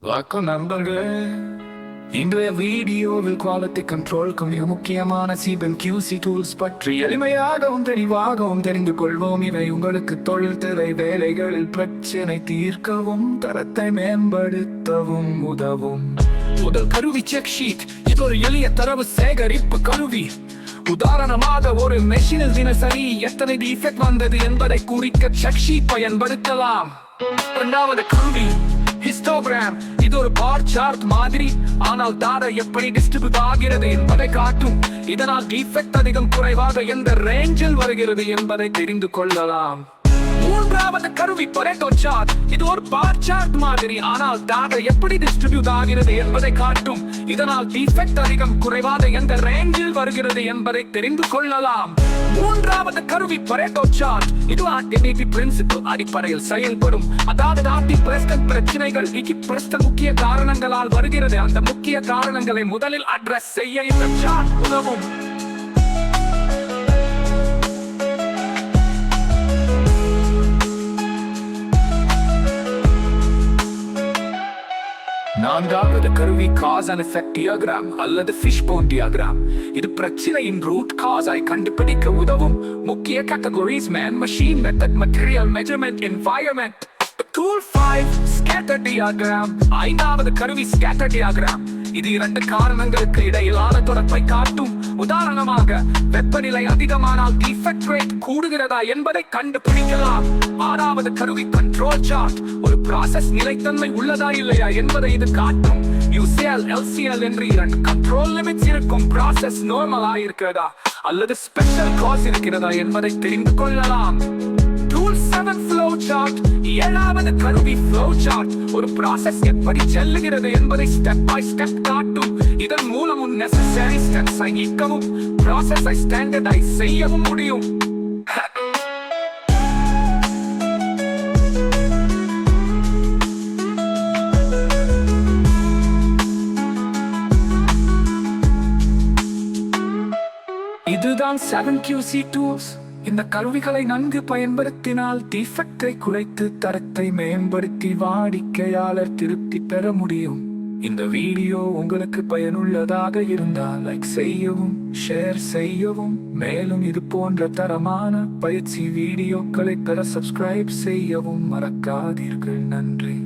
வணக்கம் நண்பர்களே. இன்றைய வீடியோவில் குவாலிட்டி கண்ட்ரோலுக்கு மிக முக்கியமான QC டூல்ஸ் பற்றி எளிமையாகவும் தெளிவாகவும் தெரிந்து கொள்வோம். இவை உங்களுக்கு தொழில்துறை வேலைகளில் பிரச்சனை தீர்க்கவும் தரத்தை மேம்படுத்தவும் உதவும். முதல் கருவி செக் ஷீட். இது ஒரு எளிய தரவு சேகரிப்பு கருவி. உதாரணமாக ஒரு மெஷினில் தினசரி எத்தனை டிஃபெக்ட் வந்தது என்பதை குறிக்க செக் ஷீட் பயன்படுத்தலாம். இரண்டாவது கருவி Histogram. இது ஒரு பார் சார்ட் மாதிரி, ஆனால் டாடா எப்படி டிஸ்ட்ரிபியூட் ஆகிறது என்பதை காட்டும். இதனால் டிஃபெக்ட் அதிகம் குறைவாக எந்த ரேஞ்சில் வருகிறது என்பதை தெரிந்து கொள்ளலாம். மூன்றாவது கருவி Pareto Chart. இது ஒரு பார் சார்ட் மாதிரி, ஆனால் டாடா எப்படி டிஸ்ட்ரிபியூட் ஆகிறது என்பதை காட்டும். இதனால் டிஃபெக்ட் அதிகம் குறைவாக எந்த ரேஞ்சில் வருகிறது என்பதை தெரிந்து கொள்ளலாம். மூன்றாவது கருவி Pareto Chart. இது ஆர்டினிட்டி பிரின்சிபல் அடிப்படையில் செயல்படும். அதாவது பிரச்சனைகள் முக்கிய காரணங்களால் வருகிறது. அந்த முக்கிய காரணங்களை முதலில் அட்ரஸ் செய்ய இந்த சார்ட் உதவும். நான்காவது கருவி காஸ் அண்ட் எஃபெக்ட் டியாகிராம் அல்லது Fishbone டியாகிராம். இது பிரச்சனையின் ரூட் காஸ் ஐ கண்டுபிடிக்க உதவும். முக்கிய categories man, machine, method, material, measurement, environment. Tool 5 scatter diagram. ஐந்தாவது கருவி ஸ்கேட்டர் டியாகிராம். இது இரண்டு காரணங்களுக்கு இடையிலான தொடர்பை காட்டும். உதாரணமாக வெப்பநிலை அதிகமானால் டிஃபெக்ட் ரேட் கூடுகிறதா என்பதை கண்டுபிடிக்கலாம். ஆறாவது கருவி கண்ட்ரோல் சார்ட். ஒரு ப்ராசஸ் நிலைத்தன்மை உள்ளதா இல்லையா என்பதை இது காட்டும். UCL, LCL என்று இரண்டு கண்ட்ரோல் லிமிட்ஸ் இருக்கும். ப்ராசஸ் நார்மலா இருக்கிறதா அல்லது ஸ்பெஷல் காஸ் இருக்கிறதா என்பதை தெரிந்து கொள்ளலாம். Tool 7 flow chart. ஏழாவது கருவி ஃப்ளோ சார்ட். ஒரு ப்ராசஸ் எப்படி செல்லுகிறது என்பதை ஸ்டெப் பை ஸ்டெப் காட்டும். இதன் மூலம் unnecessary steps ஐ நீக்கவும் ப்ராசஸை ஸ்டாண்டர்டைஸ் செய்யவும் முடியும். இதுதான் 7 QC டூல்ஸ். இந்த கருவிகளை நன்கு பயன்படுத்தினால் டிஃபெக்டை குறைத்து தரத்தை மேம்படுத்தி வாடிக்கையாளர் திருப்தி பெற முடியும். இந்த வீடியோ உங்களுக்கு பயனுள்ளதாக இருந்தால் லைக் செய்யவும், ஷேர் செய்யவும். மேலும் இது போன்ற தரமான பயிற்சி வீடியோக்களை பெற சப்ஸ்கிரைப் செய்யவும் மறக்காதீர்கள். நன்றி.